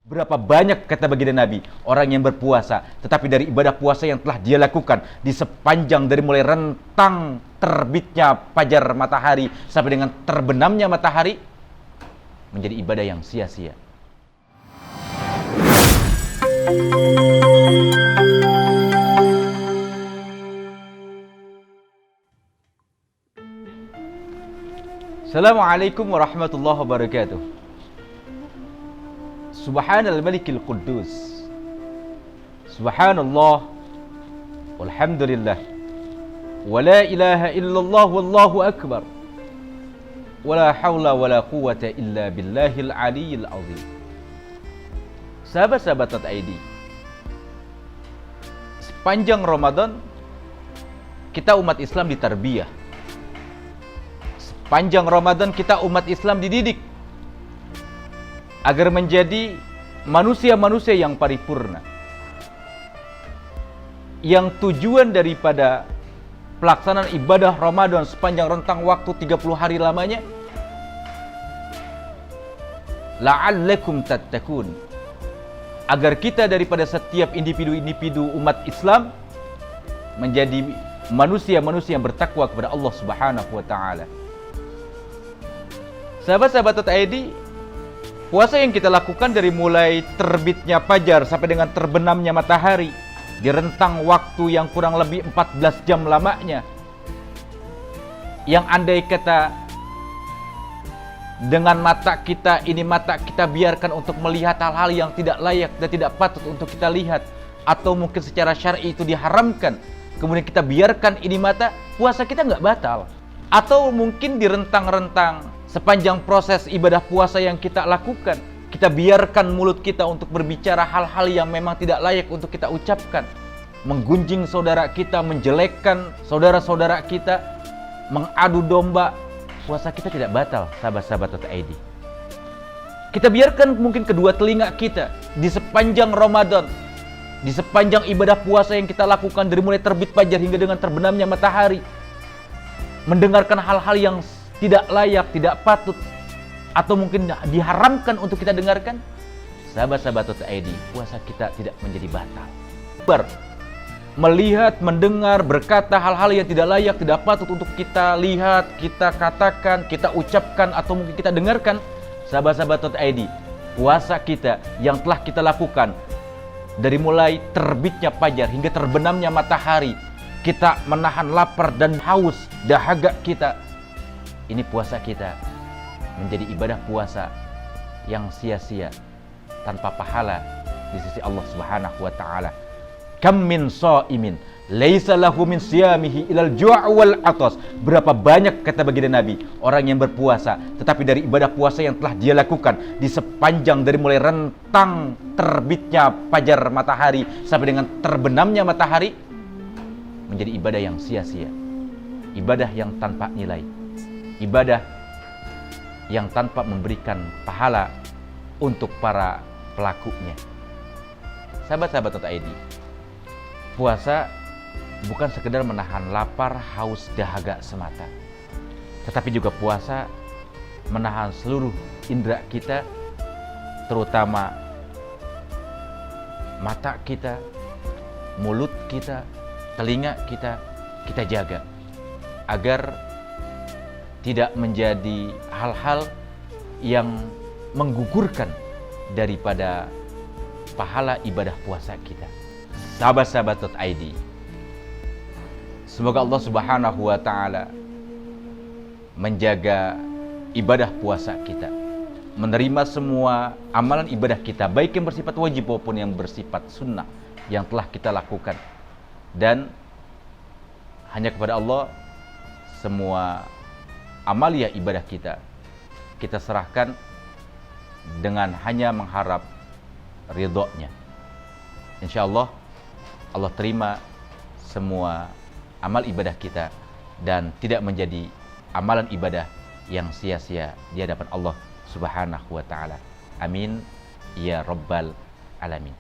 Berapa banyak, kata baginda Nabi, orang yang berpuasa, tetapi dari ibadah puasa yang telah dia lakukan di sepanjang dari mulai rentang terbitnya fajar matahari sampai dengan terbenamnya matahari, menjadi ibadah yang sia-sia. Assalamualaikum warahmatullahi wabarakatuh. Subhanal Malikil Quddus. Subhanallah walhamdulillah wa la ilaha illallah wallahu akbar wa la hawla wa la quwwata illa billahil aliyyil azim. Sahabat-sahabat .id, sepanjang Ramadan kita umat Islam ditarbiyah. Sepanjang Ramadan kita umat Islam dididik agar menjadi manusia-manusia yang paripurna. Yang tujuan daripada pelaksanaan ibadah Ramadan sepanjang rentang waktu 30 hari lamanya, la'allakum tattaqun, agar kita daripada setiap individu-individu umat Islam menjadi manusia-manusia yang bertakwa kepada Allah Subhanahu wa taala. Sahabat-sahabat .id, puasa yang kita lakukan dari mulai terbitnya fajar sampai dengan terbenamnya matahari di rentang waktu yang kurang lebih 14 jam lamanya, yang andai kata dengan mata kita ini, mata kita biarkan untuk melihat hal-hal yang tidak layak dan tidak patut untuk kita lihat, atau mungkin secara syar'i itu diharamkan, kemudian kita biarkan ini mata, puasa kita nggak batal. Atau mungkin di rentang-rentang sepanjang proses ibadah puasa yang kita lakukan, kita biarkan mulut kita untuk berbicara hal-hal yang memang tidak layak untuk kita ucapkan, menggunjing saudara kita, menjelekkan saudara-saudara kita, mengadu domba, puasa kita tidak batal, sahabat-sahabat .id. Kita biarkan mungkin kedua telinga kita di sepanjang Ramadan, di sepanjang ibadah puasa yang kita lakukan dari mulai terbit fajar hingga dengan terbenamnya matahari, mendengarkan hal-hal yang tidak layak, tidak patut, atau mungkin diharamkan untuk kita dengarkan, sahabat-sahabat .id, puasa kita tidak menjadi batal. Melihat, mendengar, berkata hal-hal yang tidak layak, tidak patut untuk kita lihat, kita katakan, kita ucapkan, atau mungkin kita dengarkan, sahabat-sahabat .id, puasa kita yang telah kita lakukan dari mulai terbitnya fajar hingga terbenamnya matahari, kita menahan lapar dan haus dahaga kita, ini puasa kita menjadi ibadah puasa yang sia-sia, tanpa pahala di sisi Allah Subhanahu wa taala. Kam min shaimin laisa lahu min siyamihi ilal ju' wal 'atas. Berapa banyak, kata baginda Nabi, orang yang berpuasa tetapi dari ibadah puasa yang telah dia lakukan di sepanjang dari mulai rentang terbitnya fajar matahari sampai dengan terbenamnya matahari, menjadi ibadah yang sia-sia, ibadah yang tanpa nilai, ibadah yang tanpa memberikan pahala untuk para pelakunya. Sahabat-sahabat .id, puasa bukan sekedar menahan lapar, haus, dahaga semata, tetapi juga puasa menahan seluruh indera kita, terutama mata kita, mulut kita, telinga kita, kita jaga agar tidak menjadi hal-hal yang menggugurkan daripada pahala ibadah puasa kita. Sahabat-sahabat .id, semoga Allah Subhanahu wa taala menjaga ibadah puasa kita, menerima semua amalan ibadah kita, baik yang bersifat wajib maupun yang bersifat sunnah yang telah kita lakukan, dan hanya kepada Allah semua amalia ibadah kita serahkan dengan hanya mengharap ridhonya. Insyaallah Allah terima semua amal ibadah kita dan tidak menjadi amalan ibadah yang sia-sia di hadapan Allah Subhanahu wa taala. Amin ya rabbal alamin.